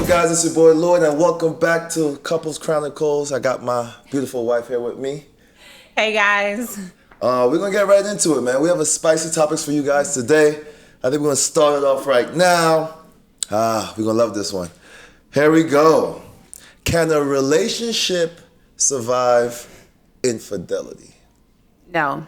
up, guys? It's your boy Lloyd, and welcome back to Couples Chronicles. I got my beautiful wife here with me. Hey, guys. We're gonna get right into it, man. We have a spicy topics for you guys today. I think we're gonna start it off right now. We're gonna love this one. Here we go. Can a relationship survive infidelity? No.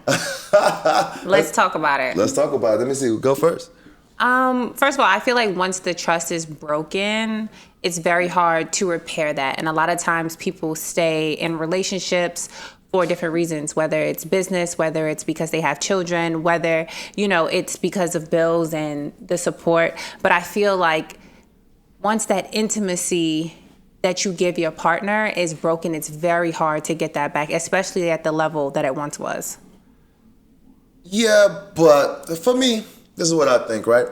Let's talk about it. Let's talk about it. Let me see. Go first. First of all, I feel like once the trust is broken, it's very hard to repair that. And a lot of times people stay in relationships for different reasons, whether it's business, whether it's because they have children, whether, it's because of bills and the support. But I feel like once that intimacy that you give your partner is broken, it's very hard to get that back, especially at the level that it once was. Yeah, but for me, this is what I think, right?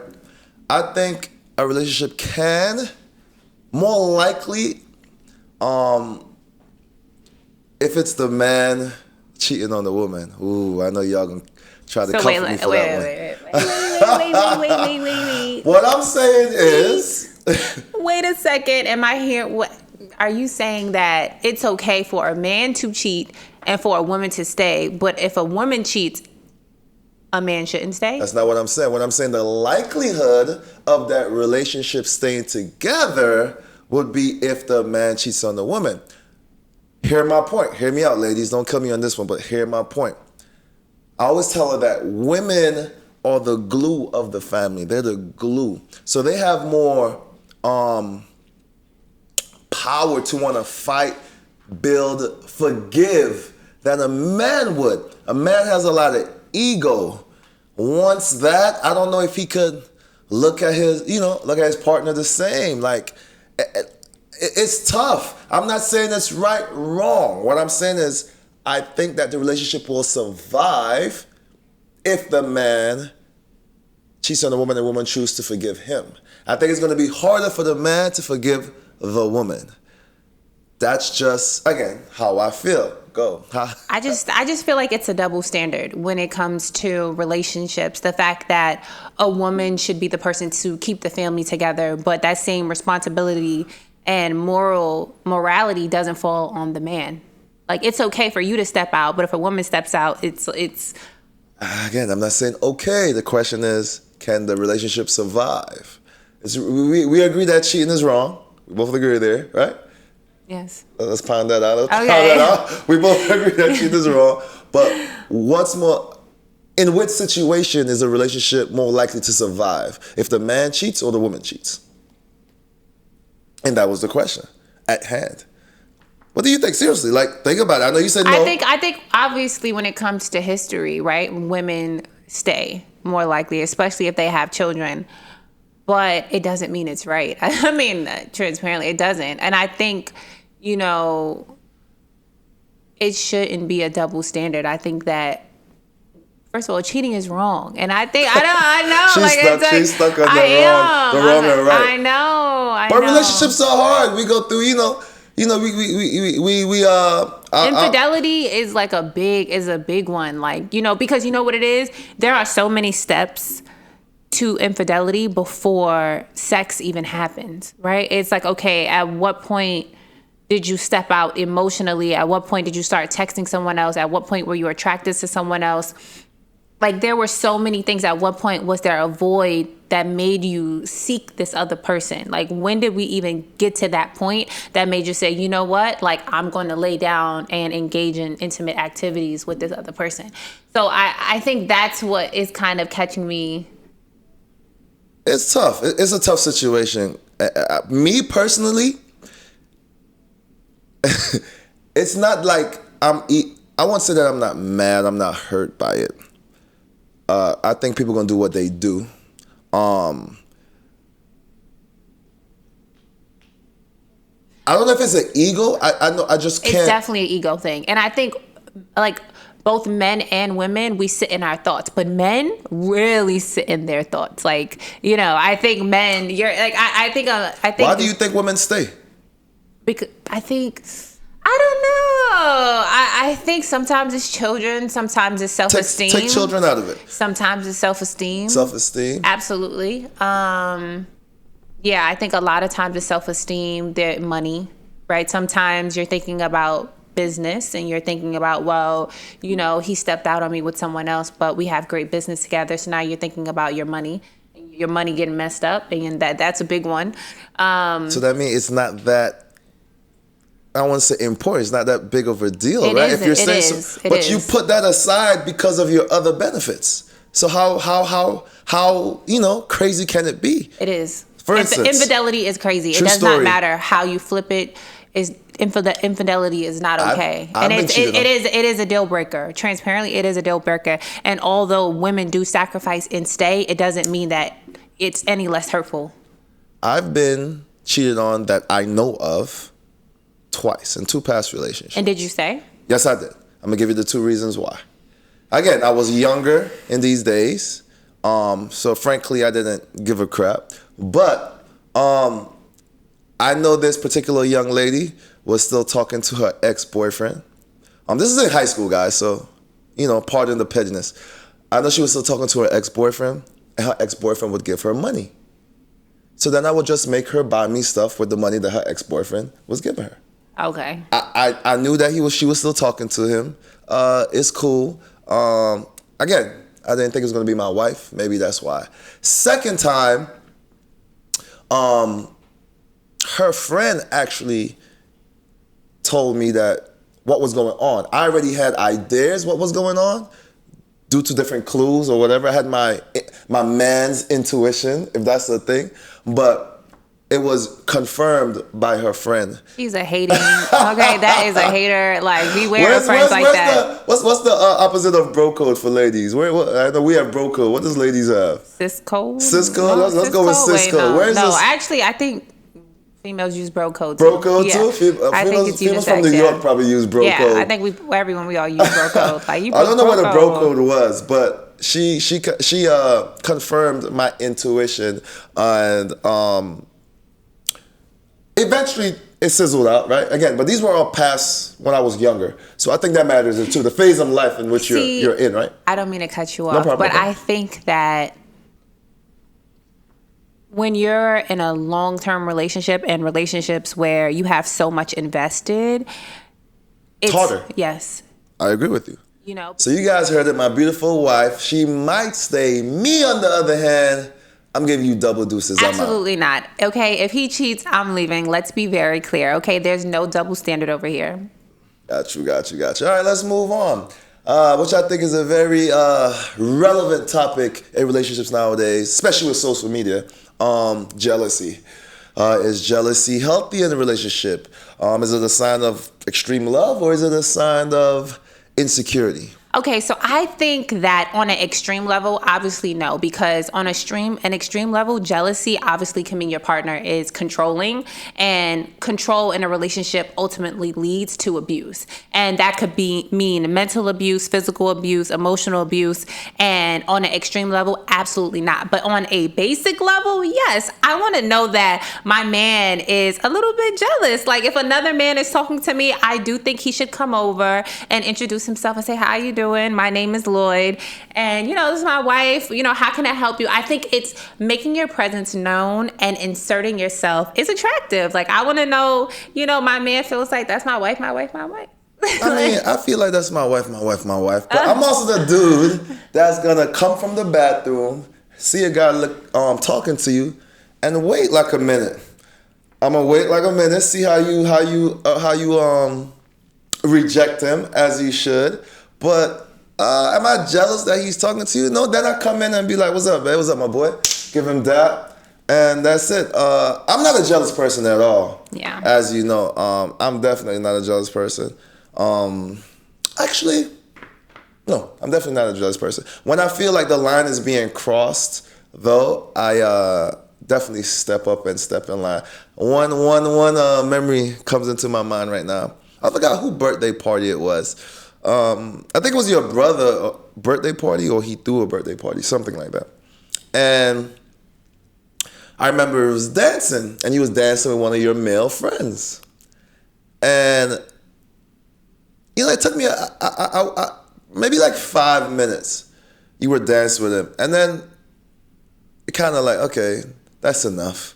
I think a relationship can, more likely, if it's the man cheating on the woman. Ooh, I know y'all gonna try to comfort me for that one. Wait. What I'm saying is... Wait a second, am I here? What are you saying, that it's okay for a man to cheat and for a woman to stay, but if a woman cheats, a man shouldn't stay? That's not what I'm saying. What I'm saying, the likelihood of that relationship staying together would be if the man cheats on the woman. Hear my point. Hear me out, ladies. Don't cut me on this one, but hear my point. I always tell her that women are the glue of the family. They're the glue. So they have more power to want to fight, build, forgive than a man would. A man has a lot of ego. Once that, I don't know if he could look at his partner the same. Like, it's tough. I'm not saying it's right, wrong. What I'm saying is, I think that the relationship will survive if the man cheats on the woman and the woman chooses to forgive him. I think it's going to be harder for the man to forgive the woman. That's just, again, how I feel. Go. I just feel like it's a double standard when it comes to relationships. The fact that a woman should be the person to keep the family together, but that same responsibility and morality doesn't fall on the man. Like, it's okay for you to step out, but if a woman steps out, it's. Again, I'm not saying okay. The question is, can the relationship survive? We agree that cheating is wrong. We both agree there, right? Yes. Let's pound that out. Okay. We both agree that cheating is wrong. But what's more, in which situation is a relationship more likely to survive? If the man cheats or the woman cheats? And that was the question at hand. What do you think? Seriously, like, think about it. I know you said no. I think obviously when it comes to history, right, women stay more likely, especially if they have children. But it doesn't mean it's right. I mean, transparently, it doesn't. And I think, it shouldn't be a double standard. I think that, first of all, cheating is wrong. And I think, I know. She's stuck on the wrong and right. I know. But relationships are hard. We go through, infidelity is like a big one. Like, because you know what it is? There are so many steps to infidelity before sex even happens, right? It's like, okay, at what point did you step out emotionally? At what point did you start texting someone else? At what point were you attracted to someone else? Like, there were so many things. At what point was there a void that made you seek this other person? Like, when did we even get to that point that made you say, you know what? Like, I'm going to lay down and engage in intimate activities with this other person. So I think that's what is kind of catching me. It's tough. It's a tough situation. Me personally, it's not like I won't say that I'm not mad. I'm not hurt by it. I think people are gonna do what they do. I don't know if it's an ego. I know. I just can't. It's definitely an ego thing, and I think like both men and women, we sit in our thoughts, but men really sit in their thoughts. Like, I think men, I think. Why do you think women stay? Because I don't know. I think sometimes it's children. Sometimes it's self-esteem. Take children out of it. Sometimes it's self-esteem. Self-esteem. Absolutely. Yeah, I think a lot of times it's self-esteem, the money, right? Sometimes you're thinking about business and you're thinking about, well, he stepped out on me with someone else, but we have great business together. So now you're thinking about your money getting messed up, and that's a big one. So that means it's not that, I don't want to say important. It's not that big of a deal, right? If you're saying so, but you put that aside because of your other benefits. So how crazy can it be? It is. For instance, infidelity is crazy. It does not matter how you flip it. Infidelity is not okay, it is a deal breaker. Transparently, it is a deal breaker. And although women do sacrifice and stay, it doesn't mean that it's any less hurtful. I've been cheated on that I know of twice in 2 past relationships. And did you stay? Yes, I did. I'm gonna give you the 2 reasons why. Again, I was younger in these days, so frankly, I didn't give a crap. But I know this particular young lady was still talking to her ex-boyfriend. This is in high school, guys, so, pardon the pettiness. I know she was still talking to her ex-boyfriend, and her ex-boyfriend would give her money. So then I would just make her buy me stuff with the money that her ex-boyfriend was giving her. Okay. I knew that she was still talking to him. It's cool. Again, I didn't think it was going to be my wife. Maybe that's why. Second time, her friend actually told me that what was going on. I already had ideas what was going on due to different clues or whatever. I had my man's intuition, if that's the thing, but it was confirmed by her friend. She's a hating. Okay, that is a hater. Like, beware of friends like that. What's the opposite of bro code for ladies? I know we have bro code. What does ladies have? Cis code. Cis code. No, let's go with cis code. Wait, no, actually, I think females use bro code too. Bro code too? I think it's females from New York probably use bro code. Yeah, I think we all use bro code. Like, I don't know what a bro code was, but she confirmed my intuition, and eventually it sizzled out, right? Again, but these were all past when I was younger. So I think that matters too, the phase of life in which you're in, right? I don't mean to cut you off, but I think that when you're in a long-term relationship and relationships where you have so much invested, it's harder. Yes. I agree with you. So you guys heard it, my beautiful wife, she might stay. Me, on the other hand, I'm giving you double deuces. Absolutely not. Okay, if he cheats, I'm leaving. Let's be very clear. Okay, there's no double standard over here. Got you. All right, let's move on. Which I think is a very relevant topic in relationships nowadays, especially with social media. Jealousy. Is jealousy healthy in a relationship? Is it a sign of extreme love, or is it a sign of insecurity? Okay, so I think that on an extreme level, obviously no, because on an extreme level, jealousy obviously can mean your partner is controlling, and control in a relationship ultimately leads to abuse. And that could mean mental abuse, physical abuse, emotional abuse, and on an extreme level, absolutely not. But on a basic level, yes, I want to know that my man is a little bit jealous. Like, if another man is talking to me, I do think he should come over and introduce himself and say, "How you doing? My name is Lloyd, and this is my wife. How can I help you?" I think it's making your presence known and inserting yourself is attractive. Like, I want to know, my man feels like that's my wife. I mean, I feel like that's my wife. But I'm also the dude that's gonna come from the bathroom, see a guy talking to you, and wait like a minute. I'm gonna wait like a minute, see how you reject him as you should. But am I jealous that he's talking to you? No, then I come in and be like, "What's up, babe? What's up, my boy?" Give him that, and that's it. I'm not a jealous person at all. Yeah. As you know, I'm definitely not a jealous person. Actually, no, I'm definitely not a jealous person. When I feel like the line is being crossed, though, I definitely step up and step in line. One memory comes into my mind right now. I forgot who birthday party it was. I think it was your brother birthday party, or he threw a birthday party, something like that. And I remember he was dancing, and he was dancing with one of your male friends. And it took me maybe like 5 minutes. You were dancing with him, and then it kind of like, okay, that's enough.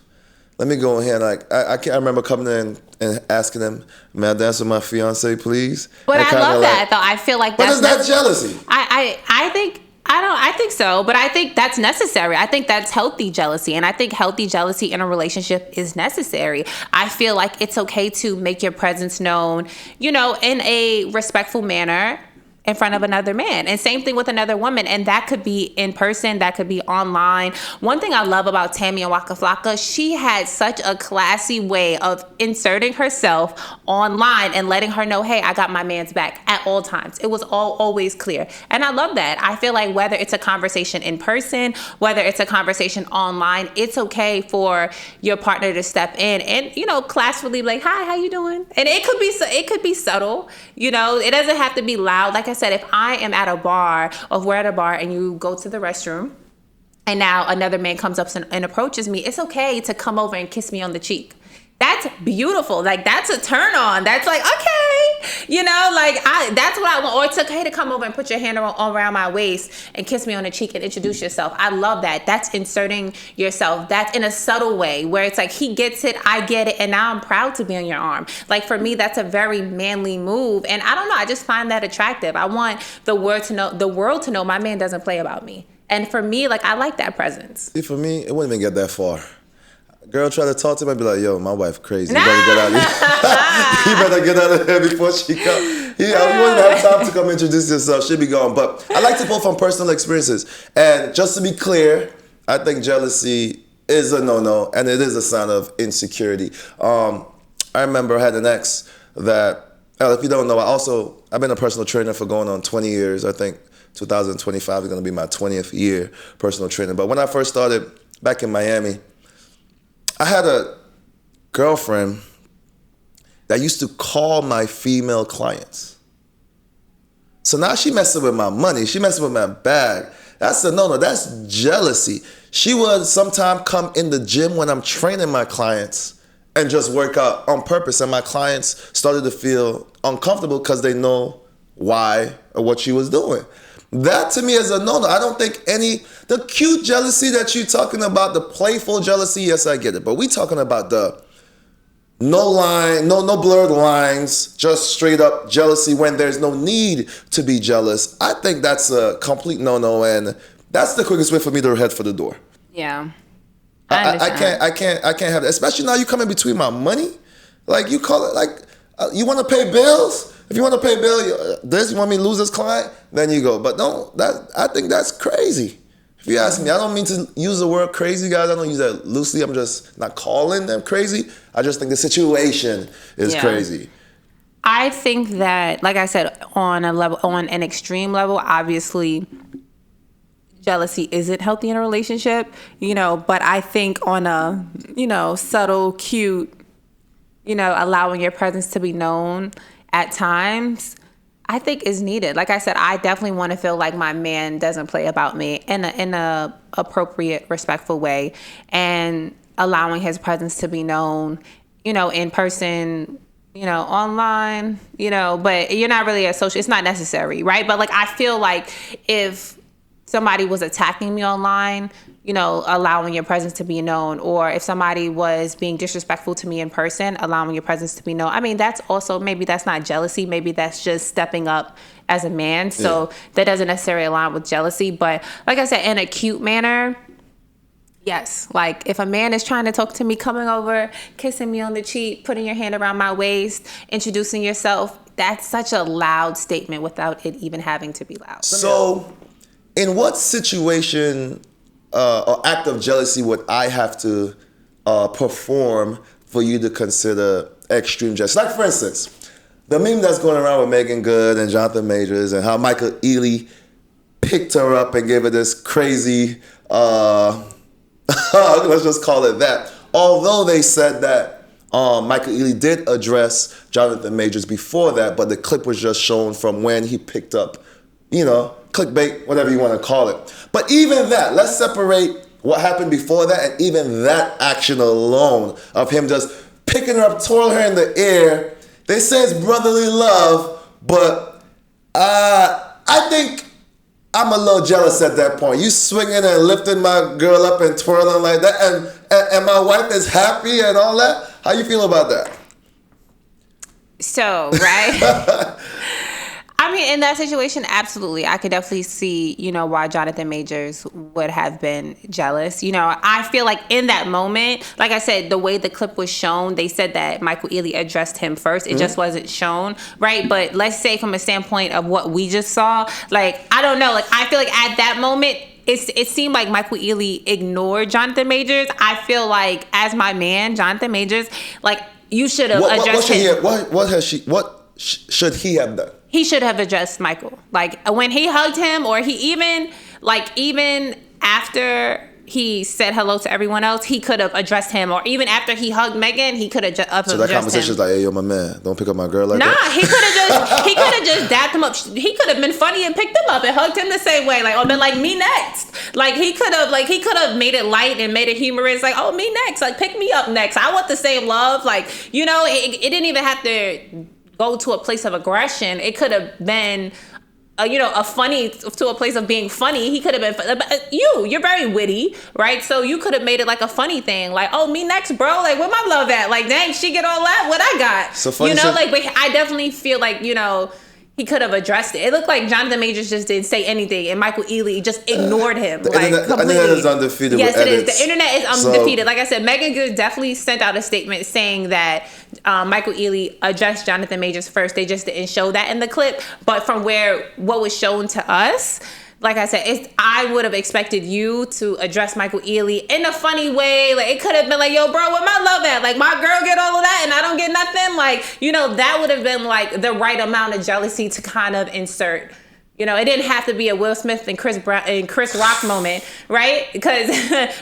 let me go in here. Like I can't. I remember coming in and asking him, "May I dance with my fiance, please?" But and I love that, though. I feel like that's. But is that jealousy? I think so, but I think that's necessary. I think that's healthy jealousy, and I think healthy jealousy in a relationship is necessary. I feel like it's okay to make your presence known, in a respectful manner in front of another man, and same thing with another woman, and that could be in person, that could be online. One thing I love about Tammy and Waka Flocka, she had such a classy way of inserting herself online and letting her know, hey, I got my man's back at all times. It was always clear, and I love that. I feel like whether it's a conversation in person, whether it's a conversation online, it's okay for your partner to step in and classfully like, hi, how you doing? And it could be subtle. It doesn't have to be loud. Like I said, if I am at a bar, or if we're at a bar and you go to the restroom and now another man comes up and approaches me, it's okay to come over and kiss me on the cheek. That's beautiful. Like, that's a turn on. That's like, okay, that's what I want. Or it's okay to come over and put your hand around my waist and kiss me on the cheek and introduce yourself. I love that. That's inserting yourself. That's in a subtle way where it's like, he gets it, I get it, and now I'm proud to be on your arm. Like, for me, that's a very manly move. And I don't know, I just find that attractive. I want the world to know my man doesn't play about me. And for me, like, I like that presence. See, for me, it wouldn't even get that far. Girl try to talk to me, I'd be like, yo, my wife crazy. You better get out of here. You better get out of here before she comes. You wouldn't have time to come introduce yourself. She'd be gone. But I like to pull from personal experiences. And just to be clear, I think jealousy is a no-no, and it is a sign of insecurity. I remember I had an ex that, if you don't know, I've been a personal trainer for going on 20 years. I think 2025 is going to be my 20th year personal trainer. But when I first started back in Miami, I had a girlfriend that used to call my female clients. So now she messing with my money. She messing with my bag. That's a no-no. That's jealousy. She would sometimes come in the gym when I'm training my clients and just work out on purpose. And my clients started to feel uncomfortable because they know why or what she was doing. That to me is a no-no. I don't think the cute jealousy that you're talking about, the playful jealousy, yes, I get it. But we talking about the no blurred lines, just straight up jealousy when there's no need to be jealous. I think that's a complete no-no, and that's the quickest way for me to head for the door. Yeah. I can't have that. Especially now you come in between my money. Like, you call it like, you want to pay bills? If you want to pay bill, you want me to lose this client, then you go. But I think that's crazy. If you ask me, I don't mean to use the word crazy, guys. I don't use that loosely. I'm just not calling them crazy. I just think the situation is crazy. I think that, like I said, on an extreme level, obviously, jealousy isn't healthy in a relationship, but I think on a, subtle, cute, allowing your presence to be known at times, I think is needed. Like I said, I definitely want to feel like my man doesn't play about me in a appropriate, respectful way, and allowing his presence to be known, in person, online, but you're not really a social, it's not necessary, right? But like, I feel like if somebody was attacking me online, allowing your presence to be known, or if somebody was being disrespectful to me in person, allowing your presence to be known. I mean, that's also, maybe that's not jealousy, maybe that's just stepping up as a man. So that doesn't necessarily align with jealousy. But like I said, in a cute manner, yes. Like, if a man is trying to talk to me, coming over, kissing me on the cheek, putting your hand around my waist, introducing yourself, that's such a loud statement without it even having to be loud. So, in what situation or act of jealousy would I have to perform for you to consider extreme jealousy? Like, for instance, the meme that's going around with Megan Good and Jonathan Majors, and how Michael Ealy picked her up and gave her this crazy, let's just call it that. Although they said that Michael Ealy did address Jonathan Majors before that, but the clip was just shown from when he picked up, clickbait, whatever you want to call it. But even that, let's separate what happened before that, and even that action alone of him just picking her up, twirling her in the air. They say it's brotherly love, but I think I'm a little jealous at that point. You swinging and lifting my girl up and twirling like that, and my wife is happy and all that. How you feel about that? So, right? I mean, in that situation, absolutely. I could definitely see, why Jonathan Majors would have been jealous. I feel like in that moment, like I said, the way the clip was shown, they said that Michael Ealy addressed him first. It just wasn't shown, right? But let's say from a standpoint of what we just saw, like, I don't know. Like, I feel like at that moment, it seemed like Michael Ealy ignored Jonathan Majors. I feel like as my man, Jonathan Majors, like, you should have addressed him. What should he have done? He should have addressed Michael. Like, when he hugged him, or he even after he said hello to everyone else, he could have addressed him. Or even after he hugged Megan, he could have addressed him. So that conversation is like, hey, yo, my man, don't pick up my girl like that? Nah, he could have just dapped him up. He could have been funny and picked him up and hugged him the same way. Like, or been like, me next. Like, he could have made it light and made it humorous. Like, oh, me next. Like, pick me up next. I want the same love. Like, it didn't even have to go to a place of aggression. It could have been, a funny, to a place of being funny. He could have been, you're very witty, right? So you could have made it like a funny thing. Like, oh, me next, bro. Like, where my love at? Like, dang, she get all that? What I got? So funny. But I definitely feel like, he could have addressed it. It looked like Jonathan Majors just didn't say anything, and Michael Ealy just ignored him. The internet is undefeated. Yes, with it edits. is. The internet is undefeated. Like I said, Megan Good definitely sent out a statement saying that Michael Ealy addressed Jonathan Majors first. They just didn't show that in the clip. But from what was shown to us, like I said, I would have expected you to address Michael Ealy in a funny way. Like, it could have been like, yo, bro, where my love at? Like, my girl get all of that and I don't get nothing. Like, that would have been like the right amount of jealousy to kind of insert. It didn't have to be a Will Smith and Chris Rock moment, right? Because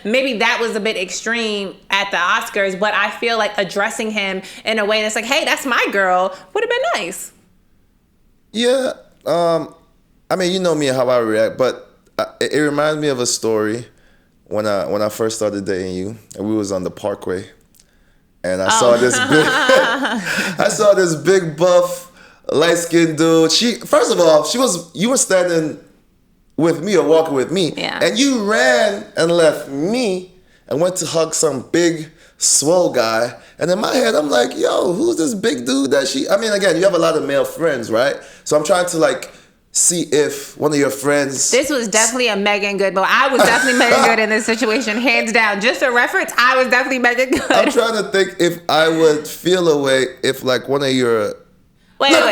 maybe that was a bit extreme at the Oscars, but I feel like addressing him in a way that's like, hey, that's my girl, would have been nice. Yeah. I mean, you know me and how I react, but it reminds me of a story when I first started dating you, and we was on the Parkway, and I saw this big buff, light-skinned dude. First of all, you were standing with me or walking with me, yeah. And you ran and left me and went to hug some big swole guy. And in my head, I'm like, yo, who's this big dude I mean, again, you have a lot of male friends, right? So I'm trying to see if one of your friends... This was definitely a Megan Good, but I was definitely Megan Good in this situation, hands down. Just a reference, I was definitely Megan Good. I'm trying to think if I would feel a way if one of your... Wait. No.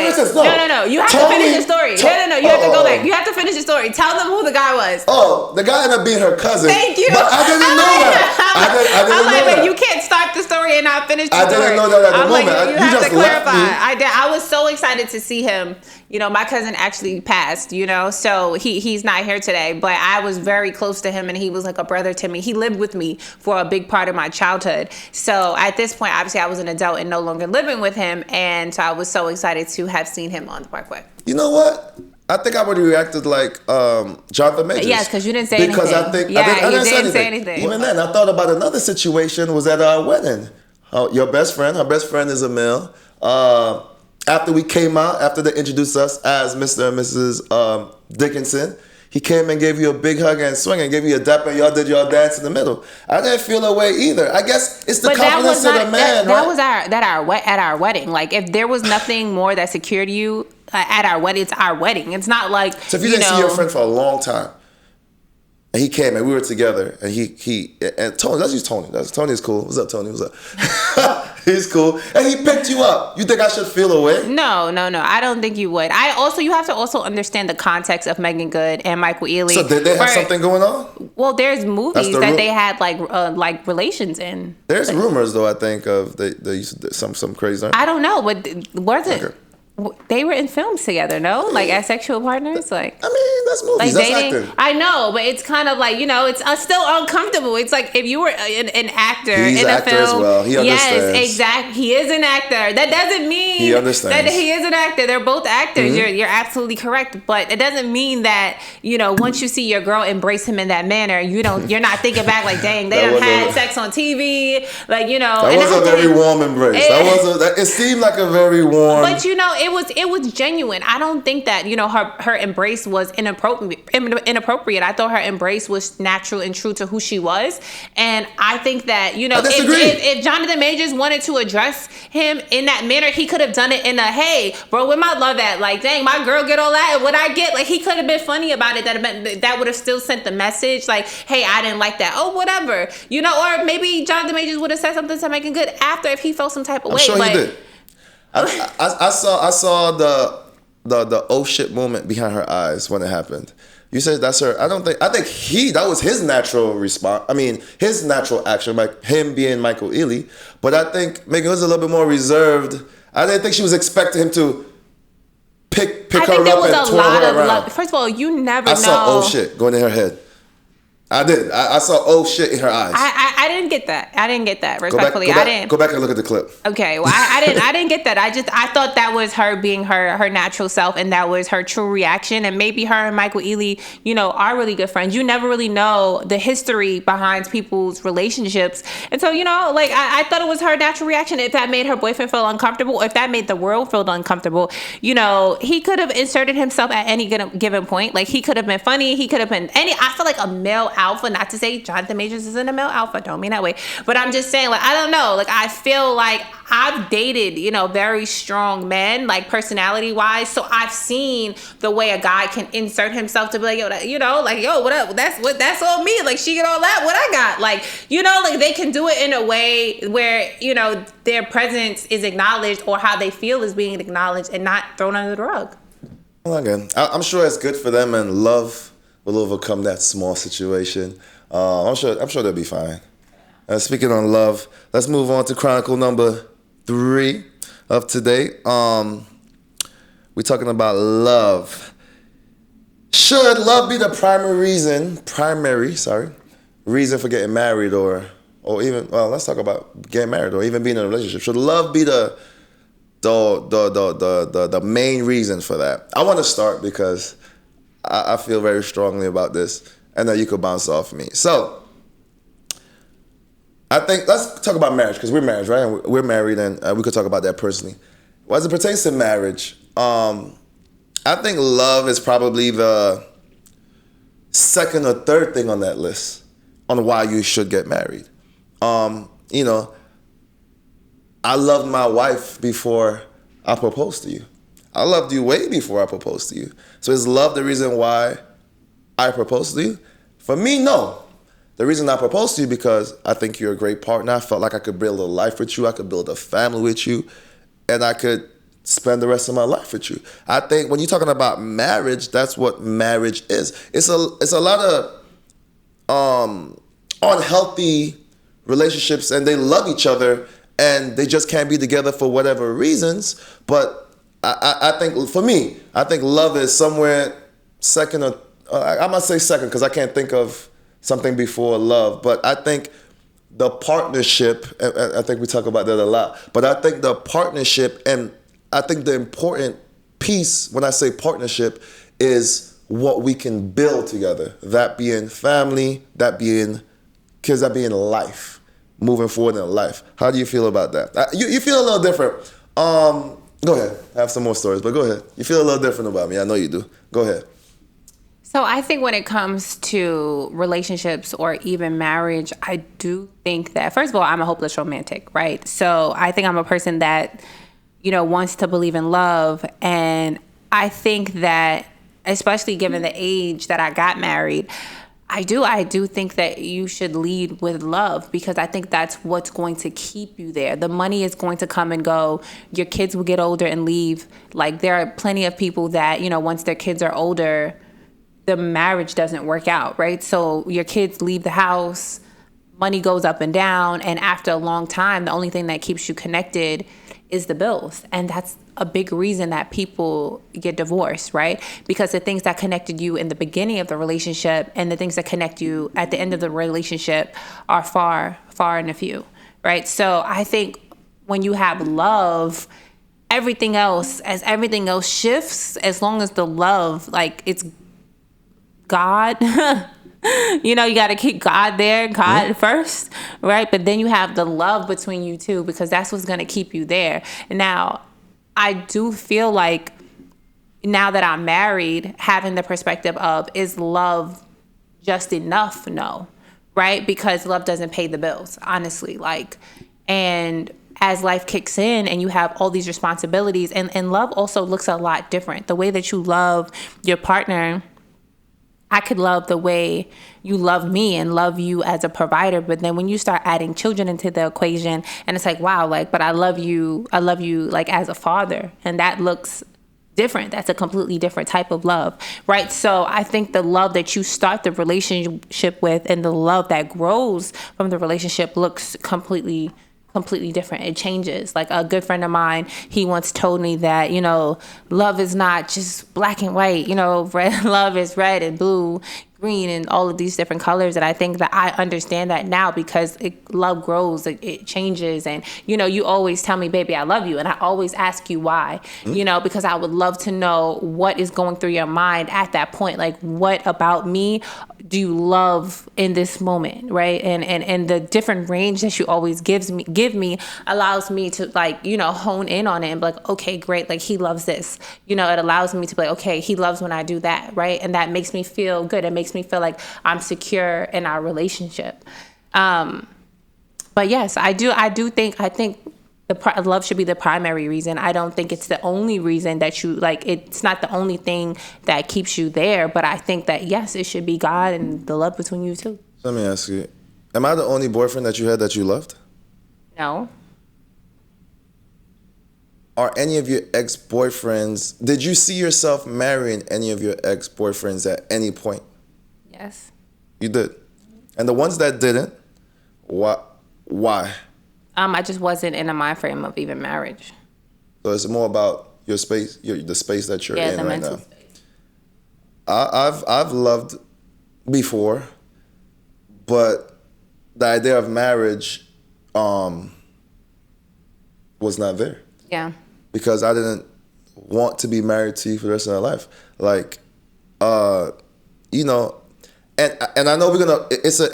You have to finish the story. No. You have to go back. You have to finish the story. Tell them who the guy was. Oh, the guy ended up being her cousin. Thank you. But I didn't know that. I didn't know that. You can't start the story and not finish the story. I didn't know that at the moment. You have just to clarify. Left me. I was so excited to see him. My cousin actually passed, so he's not here today, but I was very close to him and he was like a brother to me. He lived with me for a big part of my childhood. So at this point, obviously I was an adult and no longer living with him. And so I was so excited to have seen him on the Parkway. You know what? I think I would have reacted like Jonathan Majors. Yes, because you didn't say anything. Because I think I didn't say anything. Even then, I thought about another situation was at our wedding. Your best friend, her best friend is a male. After we came out, after they introduced us as Mr. and Mrs. Dickinson, he came and gave you a big hug and swing and gave you a dap and y'all did your dance in the middle. I didn't feel a way either. I guess it's the confidence of the man, that was at our wedding. Like, if there was nothing more that secured you at our wedding, it's our wedding. It's not like, so if you didn't see your friend for a long time, and he came and we were together, and and Tony, let's use Tony. Tony's cool. What's up, Tony? What's up? He's cool. And he picked you up. You think I should feel away? No. I don't think you would. You have to also understand the context of Megan Good and Michael Ealy. So did they have something going on? Well, there's movies that they had like relations in. There's rumors though, I think, of they used to, some crazy. I don't know, but was it? Okay. They were in films together, no? Like, as sexual partners? Like, I mean, that's movies. That's dating. Acting. I know, but it's kind of like, it's still uncomfortable. It's like if you were an actor He's in a actor film. As well. He understands. Yes, exactly. He is an actor. That doesn't mean he understands that he is an actor. They're both actors. Mm-hmm. You're absolutely correct. But it doesn't mean that, once you see your girl embrace him in that manner, you're not thinking back like, dang, they done had sex on TV. Like, That was a very warm embrace. It seemed like a very warm. But it was genuine. I don't think that, her embrace was inappropriate. I thought her embrace was natural and true to who she was. And I think that, if Jonathan Majors wanted to address him in that manner, he could have done it in a, hey, bro, where my love at? Like, dang, my girl get all that, and what I get? Like, he could have been funny about it. That would have still sent the message, like, hey, I didn't like that. Oh, whatever. Or maybe Jonathan Majors would have said something to Megan Good after if he felt some type of way. I'm sure he did. I saw the oh shit moment behind her eyes when it happened. You said that's her. I think that was his natural response. I mean, his natural action, like him being Michael Ealy. But I think Megan was a little bit more reserved. I didn't think she was expecting him to pick her up and twirl her around. First of all, you never know. I saw oh shit going in her head. I did. I saw oh shit in her eyes. I didn't get that. Respectfully, I didn't. Go back and look at the clip. Okay, well, I didn't get that. I thought that was her being her natural self, and that was her true reaction. And maybe her and Michael Ealy, are really good friends. You never really know the history behind people's relationships, and so I thought it was her natural reaction. If that made her boyfriend feel uncomfortable, or if that made the world feel uncomfortable, he could have inserted himself at any given point. Like, he could have been funny. He could have been I feel like a male alpha, not to say Jonathan Majors isn't a male alpha, don't mean that way, but I'm just saying, like, I don't know, like, I feel like I've dated, very strong men, like, personality wise, so I've seen the way a guy can insert himself to be like, yo, what up, that's on me, like, she get all that, what I got, like, like, they can do it in a way where, their presence is acknowledged, or how they feel is being acknowledged, and not thrown under the rug. Well, again, I'm sure it's good for them, and love will overcome that small situation. I'm sure they'll be fine. Speaking on love, let's move on to Chronicle number 3 of today. We're talking about love. Should love be the primary reason for getting married, or even, well, let's talk about getting married or even being in a relationship. Should love be the main reason for that? I want to start because I feel very strongly about this, and then you could bounce off me. So, I think, let's talk about marriage, because we're married, right? And we're married, and we could talk about that personally. Well, as it pertains to marriage, I think love is probably the second or third thing on that list on why you should get married. I loved my wife before I proposed to you. I loved you way before I proposed to you. So is love the reason why I proposed to you? For me, no. The reason I proposed to you because I think you're a great partner. I felt like I could build a life with you. I could build a family with you. And I could spend the rest of my life with you. I think when you're talking about marriage, that's what marriage is. It's a lot of unhealthy relationships, and they love each other, and they just can't be together for whatever reasons. But I think, for me, I think love is somewhere second, or I must say second because I can't think of something before love. But I think the partnership, and I think we talk about that a lot, but I think the partnership, and I think the important piece when I say partnership is what we can build together. That being family, that being kids, that being life, moving forward in life. How do you feel about that? You feel a little different. Go ahead. I have some more stories, but go ahead. You feel a little different about me. I know you do. Go ahead. So I think when it comes to relationships or even marriage, I do think that, first of all, I'm a hopeless romantic, right? So I think I'm a person that, wants to believe in love. And I think that, especially given the age that I got married, I do think that you should lead with love, because I think that's what's going to keep you there. The money is going to come and go. Your kids will get older and leave. Like, there are plenty of people that, once their kids are older, the marriage doesn't work out, right? So your kids leave the house, money goes up and down, and after a long time, the only thing that keeps you connected is the bills. And that's a big reason that people get divorced, right? Because the things that connected you in the beginning of the relationship and the things that connect you at the end of the relationship are far, far and few, right? So I think when you have love, everything else shifts, as long as the love, like, it's God. You got to keep God there, God first, right? But then you have the love between you two, because that's what's going to keep you there. Now, I do feel like now that I'm married, having the perspective of, is love just enough? No, right? Because love doesn't pay the bills, honestly. Like, and as life kicks in and you have all these responsibilities, and love also looks a lot different. The way that you love your partner, I could love the way you love me and love you as a provider, but then when you start adding children into the equation, and it's like, wow, like, but I love you like as a father, and that looks different. That's a completely different type of love, right? So I think the love that you start the relationship with and the love that grows from the relationship looks completely different. It changes. Like, a good friend of mine, he once told me that, love is not just black and white, love is red and blue, green, and all of these different colors. And I think that I understand that now because love grows, it changes. And, you always tell me, baby, I love you. And I always ask you why, because I would love to know what is going through your mind at that point. Like, what about me do you love in this moment, right? And the different range that you always give me allows me to, like, hone in on it and be like, okay, great, like, he loves this. It allows me to be like, okay, he loves when I do that, right? And that makes me feel good. It makes me feel like I'm secure in our relationship. But yes, I think love should be the primary reason. I don't think it's the only reason that you, like, it's not the only thing that keeps you there, but I think that, yes, it should be God and the love between you two. Let me ask you, am I the only boyfriend that you had that you loved? No. Are any of your ex-boyfriends, did you see yourself marrying any of your ex-boyfriends at any point? Yes. You did? And the ones that didn't, why? I just wasn't in a mind frame of even marriage. So it's more about your space, the space that you're in right now. Space. I've loved before, but the idea of marriage was not there. Yeah. Because I didn't want to be married to you for the rest of my life. Like, and I know we're gonna. It's a.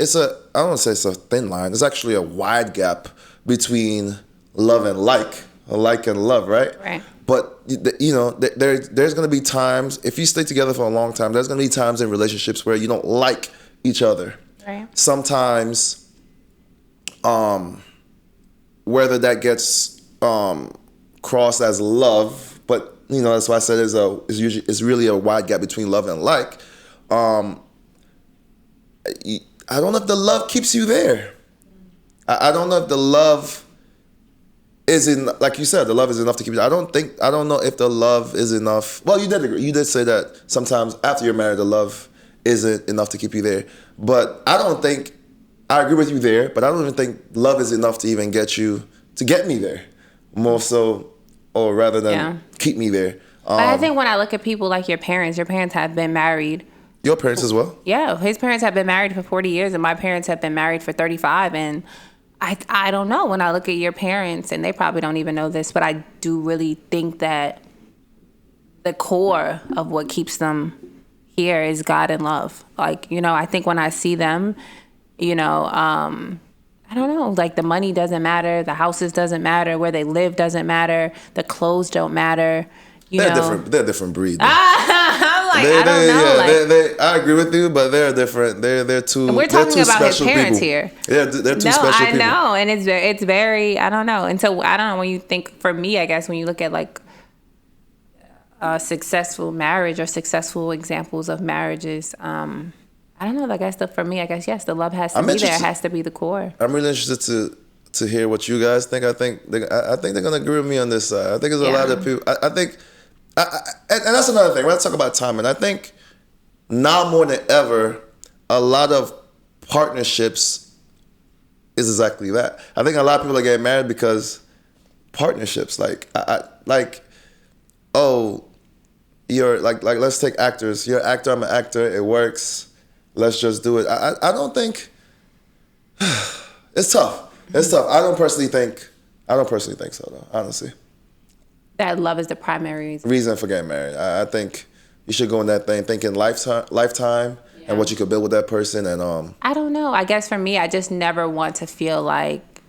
I don't want to say it's a thin line. It's actually a wide gap between love and like and love, right? Right. But there's gonna be times, if you stay together for a long time, there's gonna be times in relationships where you don't like each other. Right. Sometimes, whether that gets crossed as love, but that's why I said it's really a wide gap between love and like. I don't know if the love keeps you there. I don't know if the love is like you said, the love is enough to keep you. I don't know if the love is enough. Well, you did agree. You did say that sometimes after you're married, the love isn't enough to keep you there. But I agree with you there, but I don't even think love is enough to even get me there. More so, or rather than keep me there. But I think when I look at people like your parents have been married. Your parents as well? Yeah, his parents have been married for 40 years, and my parents have been married for 35. And I don't know, when I look at your parents, and they probably don't even know this, but I do really think that the core of what keeps them here is God and love. Like, I think when I see them, I don't know, like, the money doesn't matter, the houses doesn't matter, where they live doesn't matter, the clothes don't matter. They're different breed. I'm like, I don't know. I agree with you, but they're different. They're two. We're talking about his parents people. here. Yeah, they're two special people. No, I know, and it's very. I don't know. And so I don't know, when you think, for me, I guess when you look at like a successful marriage or successful examples of marriages, I don't know. I guess for me, yes, the love has to be there. It has to be the core. I'm really interested to hear what you guys think. I think they're gonna agree with me on this side. I think there's a lot of people. I think. And that's another thing. We're gonna talk about timing. I think now more than ever, a lot of partnerships is exactly that. I think a lot of people are getting married because partnerships, you're like let's take actors. You're an actor, I'm an actor. It works. Let's just do it. I don't think it's tough. It's tough. I don't personally think so though, honestly. That love is the primary reason for getting married. I think you should go in that thing thinking lifetime and what you could build with that person. And I don't know. I guess for me, I just never want to feel like,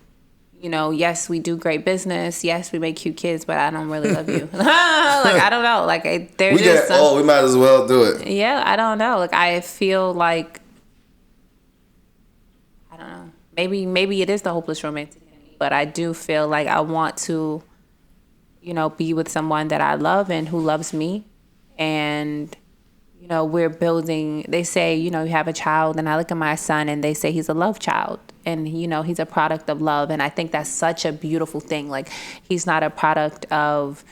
yes, we do great business. Yes, we make cute kids, but I don't really love you. Like, I don't know. Like, there's we get we might as well do it. Yeah, I don't know. Like, I feel like, I don't know. Maybe it is the hopeless romantic in me, but I do feel like I want to, be with someone that I love and who loves me. And, we're building, they say, you have a child, and I look at my son and they say he's a love child. And, he's a product of love. And I think that's such a beautiful thing. Like, he's not a product of,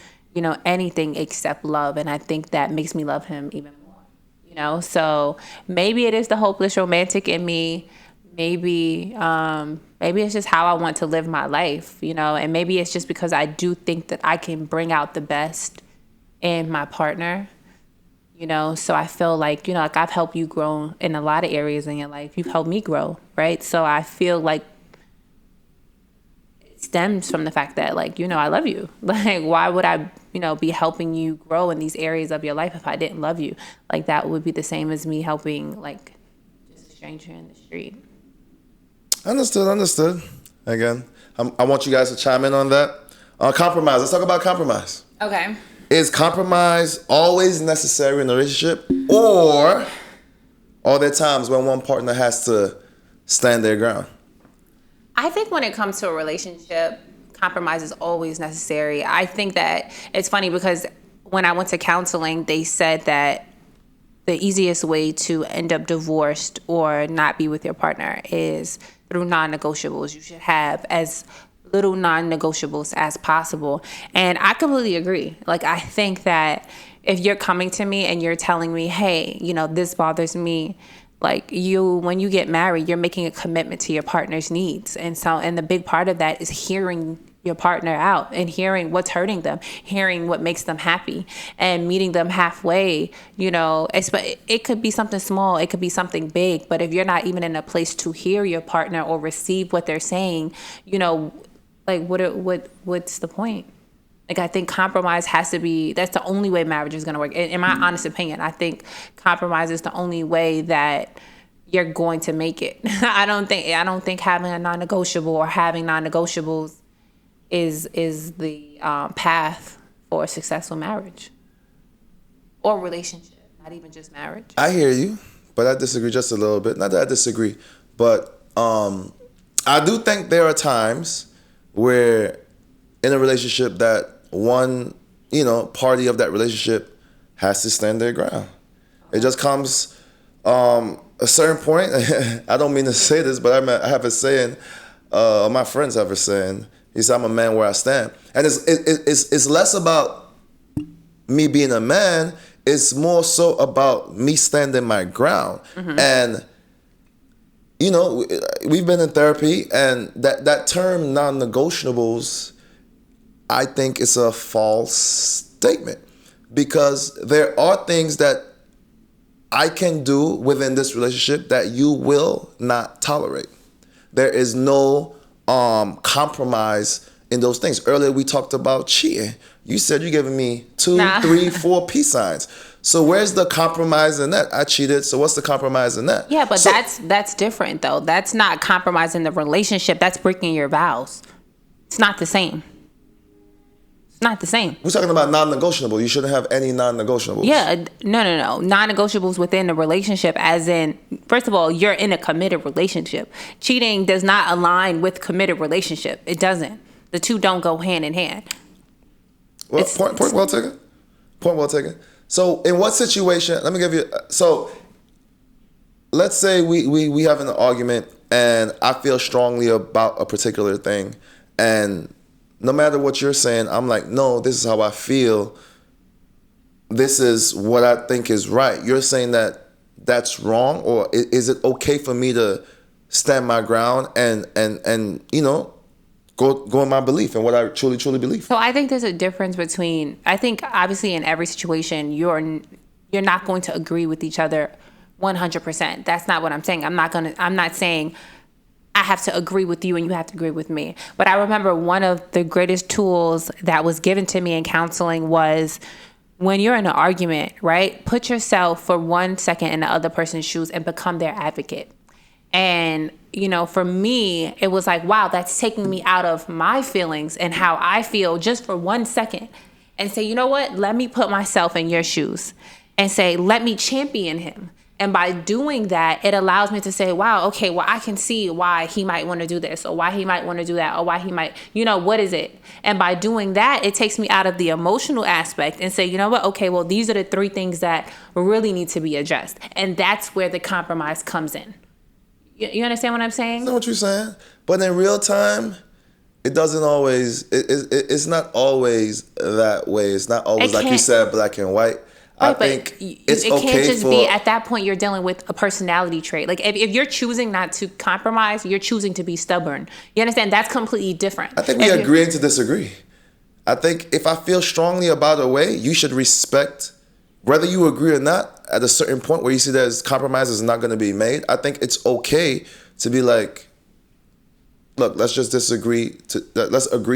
anything except love. And I think that makes me love him even more, So maybe it is the hopeless romantic in me. Maybe it's just how I want to live my life, and maybe it's just because I do think that I can bring out the best in my partner. So I feel like, like I've helped you grow in a lot of areas in your life. You've helped me grow, right? So I feel like it stems from the fact that, like, I love you. Like, why would I, be helping you grow in these areas of your life if I didn't love you? Like, that would be the same as me helping, like, just a stranger in the street. Understood. Again, I want you guys to chime in on that. Compromise. Let's talk about compromise. Okay. Is compromise always necessary in a relationship, or are there times when one partner has to stand their ground? I think when it comes to a relationship, compromise is always necessary. I think that it's funny because when I went to counseling, they said that the easiest way to end up divorced or not be with your partner is through non-negotiables. You should have as little non-negotiables as possible. And I completely agree. Like, I think that if you're coming to me and you're telling me, hey, this bothers me, like, when you get married, you're making a commitment to your partner's needs. And the big part of that is hearing your partner out and hearing what's hurting them, hearing what makes them happy, and meeting them halfway. It could be something small, it could be something big, but if you're not even in a place to hear your partner or receive what they're saying, like, what's the point? Like, I think compromise has to be, that's the only way marriage is going to work. In my honest opinion, I think compromise is the only way that you're going to make it. I don't think having a non-negotiable or having non-negotiables is the path for a successful marriage or relationship, not even just marriage. I hear you, but I disagree just a little bit. Not that I disagree, but I do think there are times where in a relationship that one, party of that relationship has to stand their ground. It just comes a certain point. I don't mean to say this, but I have a saying, my friends have a saying. He said, I'm a man where I stand. And it's less about me being a man. It's more so about me standing my ground. Mm-hmm. And, we've been in therapy, and that term non-negotiables, I think it's a false statement, because there are things that I can do within this relationship that you will not tolerate. There is no compromise in those things. Earlier we talked about cheating. You said you're giving me 2, 3, 4 peace signs. So where's the compromise in that? I cheated, so what's the compromise in that? Yeah, but that's different though. That's not compromising the relationship. That's breaking your vows. It's not the same. Not the same. We're talking about non-negotiable. You shouldn't have any non-negotiables. Yeah, no. Non-negotiables within the relationship, as in, first of all, you're in a committed relationship. Cheating does not align with committed relationship. It doesn't. The two don't go hand in hand. Well, point well taken. Point well taken. So in what situation, let me give you, so let's say we have an argument and I feel strongly about a particular thing, and no matter what you're saying, I'm like, no, this is how I feel. This is what I think is right. You're saying that that's wrong, or is it okay for me to stand my ground and go in my belief and what I truly believe? So I think there's a difference between, I think obviously in every situation, you're not going to agree with each other 100%. That's not what I'm saying. I'm not saying I have to agree with you and you have to agree with me. But I remember one of the greatest tools that was given to me in counseling was, when you're in an argument, right? Put yourself for 1 second in the other person's shoes and become their advocate. And, for me, it was like, wow, that's taking me out of my feelings and how I feel just for 1 second. And say, you know what? Let me put myself in your shoes and say, let me champion him. And by doing that, it allows me to say, wow, okay, well, I can see why he might want to do this, or why he might want to do that, or why he might, what is it? And by doing that, it takes me out of the emotional aspect and say, you know what? Okay, well, these are the 3 things that really need to be addressed. And that's where the compromise comes in. You understand what I'm saying? I know what you're saying. But in real time, it doesn't always, it's not always that way. It's not always, like you said, black and white. Right, I think it can't just be, at that point, you're dealing with a personality trait. Like, if you're choosing not to compromise, you're choosing to be stubborn. You understand? That's completely different. I think we agree to disagree. I think if I feel strongly about a way, you should respect, whether you agree or not, at a certain point where you see that compromise is not going to be made. I think it's okay to be like, look, let's just let's agree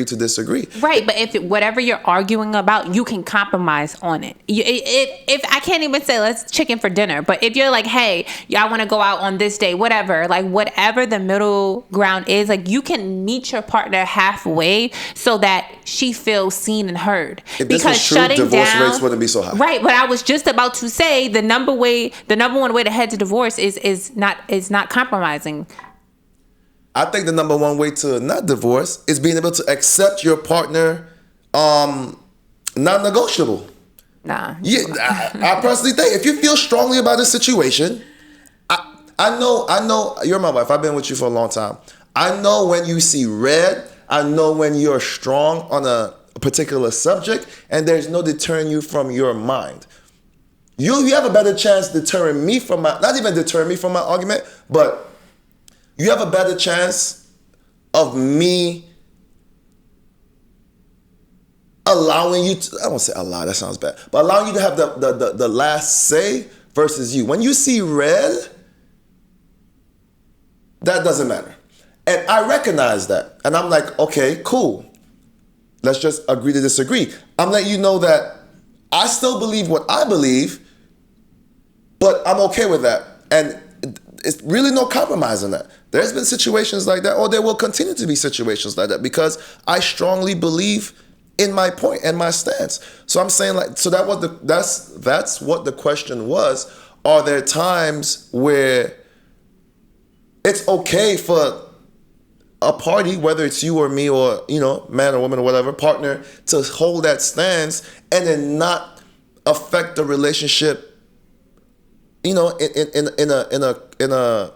to disagree. Right, but if whatever you're arguing about, you can compromise on it. If I can't even say let's chicken for dinner, but if you're like, hey, y'all want to go out on this day, whatever, like whatever the middle ground is, like you can meet your partner halfway so that she feels seen and heard. If this was true, divorce rates wouldn't be so high. Right, but I was just about to say the number one way to head to divorce is not compromising. I think the number one way to not divorce is being able to accept your partner non-negotiable. Nah. Yeah, I personally think if you feel strongly about a situation, I know you're my wife. I've been with you for a long time. I know when you see red. I know when you're strong on a particular subject, and there's no deterring you from your mind. You have a better chance deterring me from not even deterring me from my argument, but you have a better chance of me allowing you to, I won't say allow, that sounds bad, but allowing you to have the last say versus you. When you see red, that doesn't matter. And I recognize that. And I'm like, okay, cool. Let's just agree to disagree. I'm letting you know that I still believe what I believe, but I'm okay with that. And it's really no compromise in that. There's been situations like that, or there will continue to be situations like that, because I strongly believe in my point and my stance. So I'm saying, like, so that's what the question was. Are there times where it's okay for a party, whether it's you or me or, man or woman or whatever, partner, to hold that stance and then not affect the relationship, in a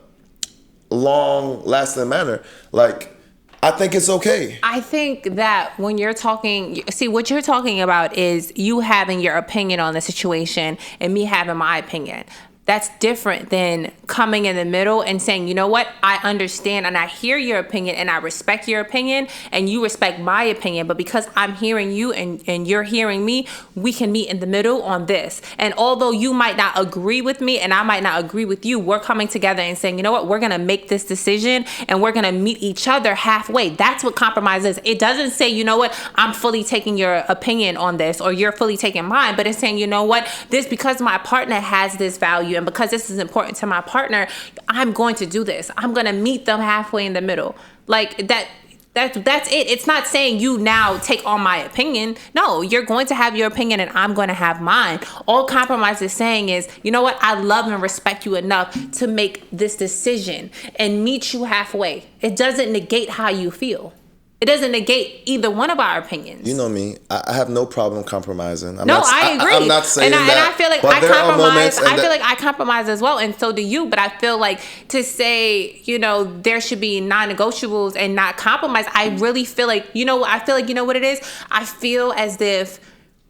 long lasting manner? Like, I think it's okay. I think that when you're talking, see, what you're talking about is you having your opinion on the situation and me having my opinion. That's different than coming in the middle and saying, you know what, I understand and I hear your opinion and I respect your opinion and you respect my opinion. But because I'm hearing you and you're hearing me, we can meet in the middle on this. And although you might not agree with me and I might not agree with you, we're coming together and saying, you know what, we're going to make this decision and we're going to meet each other halfway. That's what compromise is. It doesn't say, you know what, I'm fully taking your opinion on this or you're fully taking mine, but it's saying, you know what, this, because my partner has this value and because this is important to my partner, I'm going to do this. I'm going to meet them halfway in the middle. Like that's it. It's not saying you now take on my opinion. No, you're going to have your opinion and I'm going to have mine. All compromise is saying is, you know what? I love and respect you enough to make this decision and meet you halfway. It doesn't negate how you feel. It doesn't negate either one of our opinions. You know me. I have no problem compromising. I agree. I'm not saying that. And I feel like I compromise. I feel like I compromise as well, and so do you. But I feel like to say, there should be non-negotiables and not compromise. I really feel like, I feel like, what it is? I feel as if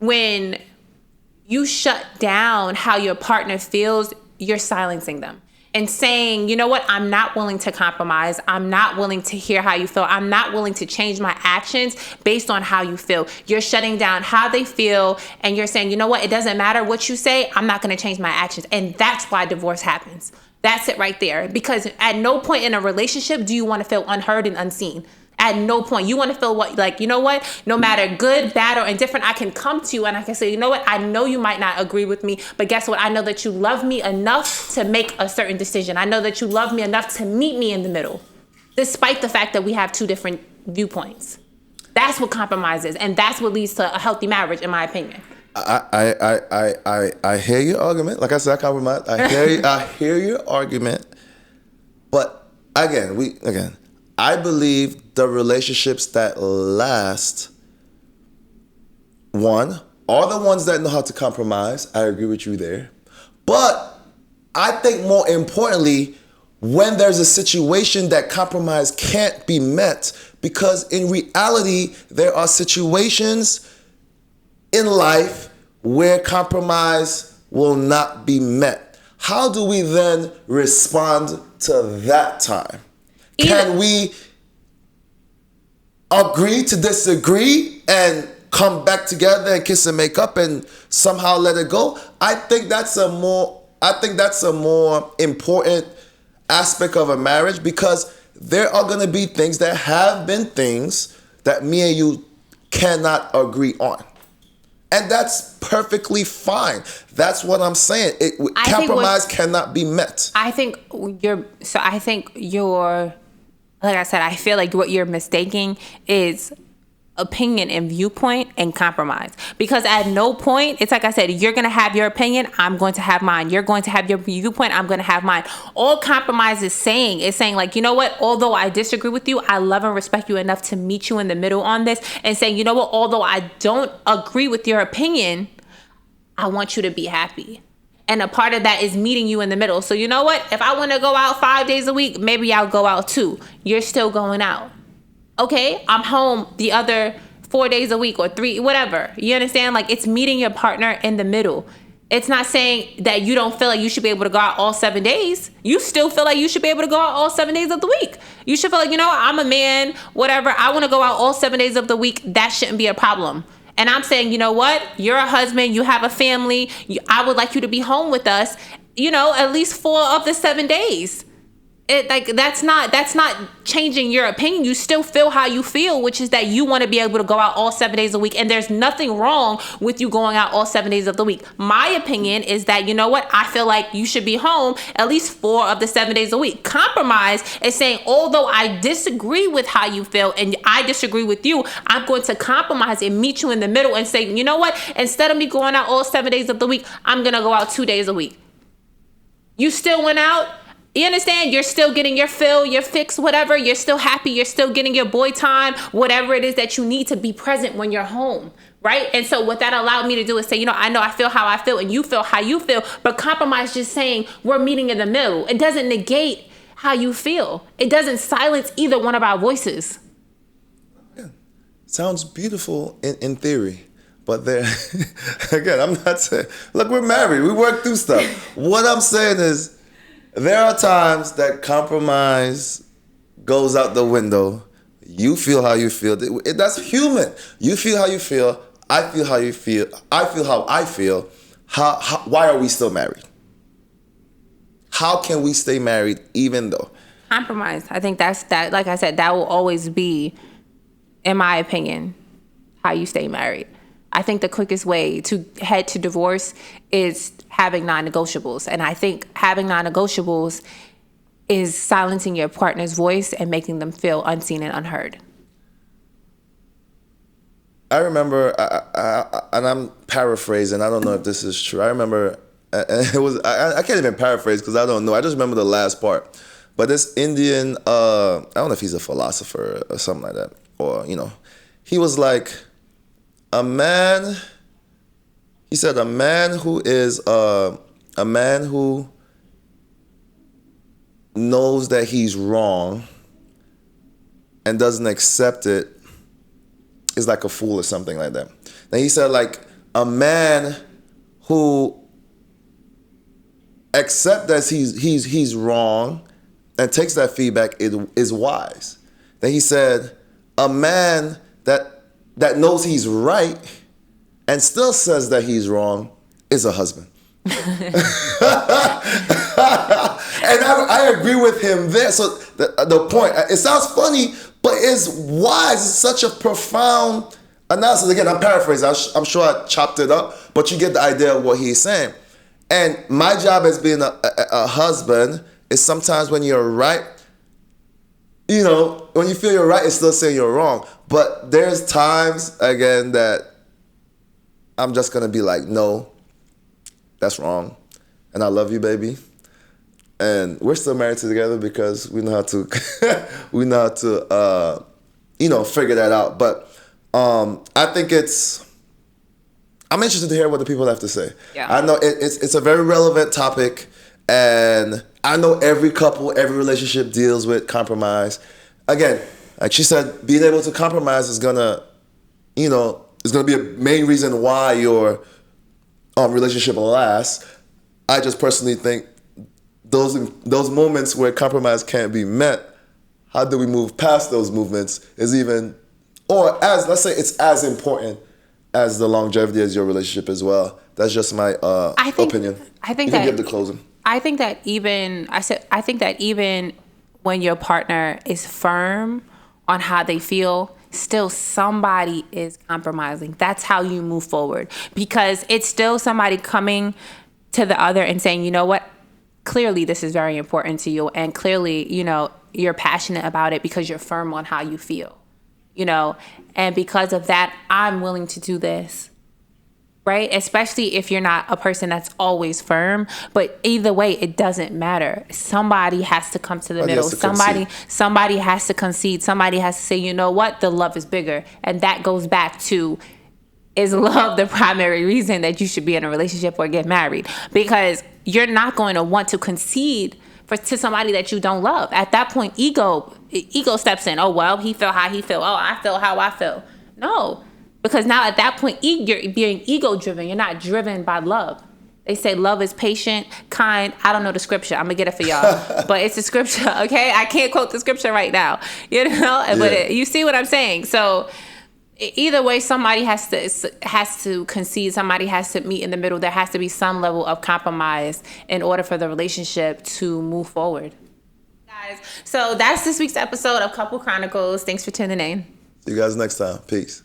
when you shut down how your partner feels, you're silencing them. And saying, you know what, I'm not willing to compromise. I'm not willing to hear how you feel. I'm not willing to change my actions based on how you feel. You're shutting down how they feel. And you're saying, you know what, it doesn't matter what you say. I'm not going to change my actions. And that's why divorce happens. That's it right there. Because at no point in a relationship do you want to feel unheard and unseen. At no point. You want to feel like, you know what? No matter good, bad, or indifferent, I can come to you and I can say, you know what? I know you might not agree with me, but guess what? I know that you love me enough to make a certain decision. I know that you love me enough to meet me in the middle, despite the fact that we have two different viewpoints. That's what compromise is, and that's what leads to a healthy marriage, in my opinion. I hear your argument. Like I said, I compromise. I hear your argument, but again, I believe the relationships that last, one, are the ones that know how to compromise. I agree with you there. But I think more importantly, when there's a situation that compromise can't be met, because in reality, there are situations in life where compromise will not be met. How do we then respond to that time? Can we agree to disagree and come back together and kiss and make up and somehow let it go? I think that's a more important aspect of a marriage, because there are going to be things that have been things that me and you cannot agree on. And that's perfectly fine. That's what I'm saying. Compromise cannot be met. I think you're, like I said, I feel like what you're mistaking is opinion and viewpoint and compromise. Because at no point, it's like I said, you're going to have your opinion, I'm going to have mine. You're going to have your viewpoint, I'm going to have mine. All compromise is saying like, you know what, although I disagree with you, I love and respect you enough to meet you in the middle on this, and saying, you know what, although I don't agree with your opinion, I want you to be happy. And a part of that is meeting you in the middle. So you know what, if I want to go out 5 days a week, maybe I'll go out 2. You're still going out. Okay, I'm home the other 4 days a week or 3, whatever. You understand? Like, it's meeting your partner in the middle. It's not saying that you don't feel like you should be able to go out all 7 days. You still feel like you should be able to go out all 7 days of the week. You should feel like, you know what, I'm a man, whatever. I want to go out all 7 days of the week. That shouldn't be a problem. And I'm saying, you know what? You're a husband. You have a family. I would like you to be home with us, at least 4 of the 7 days. That's not changing your opinion. You still feel how you feel, which is that you want to be able to go out all 7 days a week, and there's nothing wrong with you going out all 7 days of the week. My opinion is that, you know what, I feel like you should be home at least 4 of the 7 days a week. Compromise is saying, although I disagree with how you feel and I disagree with you, I'm going to compromise and meet you in the middle and say, you know what, instead of me going out all 7 days of the week, I'm going to go out 2 days a week. You still went out. You understand? You're still getting your fill, your fix, whatever. You're still happy. You're still getting your boy time, whatever it is that you need to be present when you're home, right? And so what that allowed me to do is say, I feel how I feel and you feel how you feel, but compromise just saying we're meeting in the middle. It doesn't negate how you feel. It doesn't silence either one of our voices. Yeah. Sounds beautiful in theory. But there, again, I'm not saying, look, we're married. We work through stuff. What I'm saying is, there are times that compromise goes out the window. You feel how you feel. That's human. You feel how you feel. I feel how you feel. I feel how I feel. Why are we still married? How can we stay married even though? Compromise. I think that. Like I said, that will always be, in my opinion, how you stay married. I think the quickest way to head to divorce is having non-negotiables. And I think having non-negotiables is silencing your partner's voice and making them feel unseen and unheard. I remember, and I'm paraphrasing, I don't know if this is true. I remember, and it was, I can't even paraphrase because I don't know. I just remember the last part. But this Indian, I don't know if he's a philosopher or something like that. Or, he was like, a man who knows that he's wrong and doesn't accept it is like a fool or something like that. Then he said, like, a man who accepts that he's wrong and takes that feedback is wise. Then he said, a man that knows he's right and still says that he's wrong is a husband. And I agree with him there. So the point, it sounds funny, but it's wise. It's such a profound analysis. Again, I'm paraphrasing. I'm sure I chopped it up, but you get the idea of what he's saying. And my job as being a husband is sometimes when you're right, you know, when you feel you're right, it's still saying you're wrong. But there's times, again, that I'm just going to be like, no, that's wrong. And I love you, baby. And we're still married together because we know how to, figure that out. But I think I'm interested to hear what the people have to say. Yeah. I know it's a very relevant topic, and I know every couple, every relationship deals with compromise. Again, like she said, being able to compromise is gonna be a main reason why your relationship will last. I just personally think those moments where compromise can't be met, how do we move past those movements let's say it's as important as the longevity as your relationship as well. That's just my opinion. I think you can give the closing. I think that even when your partner is firm on how they feel, still somebody is compromising. That's how you move forward, because it's still somebody coming to the other and saying, you know what, clearly this is very important to you, and clearly, you know, you're passionate about it because you're firm on how you feel, you know, and because of that, I'm willing to do this. Right? Especially if you're not a person that's always firm. But either way, it doesn't matter. Somebody has to come to the middle. Somebody has to concede. Somebody has to say, you know what? The love is bigger. And that goes back to, is love the primary reason that you should be in a relationship or get married? Because you're not going to want to concede to somebody that you don't love. At that point, ego steps in. Oh, well, he felt how he felt. Oh, I feel how I feel. No. Because now at that point, you're being ego-driven. You're not driven by love. They say love is patient, kind. I don't know the scripture. I'm going to get it for y'all. But it's a scripture, okay? I can't quote the scripture right now. You know? Yeah. But you see what I'm saying? So either way, somebody has to concede. Somebody has to meet in the middle. There has to be some level of compromise in order for the relationship to move forward. Guys, so that's this week's episode of Couple Chronicles. Thanks for tuning in. See you guys next time. Peace.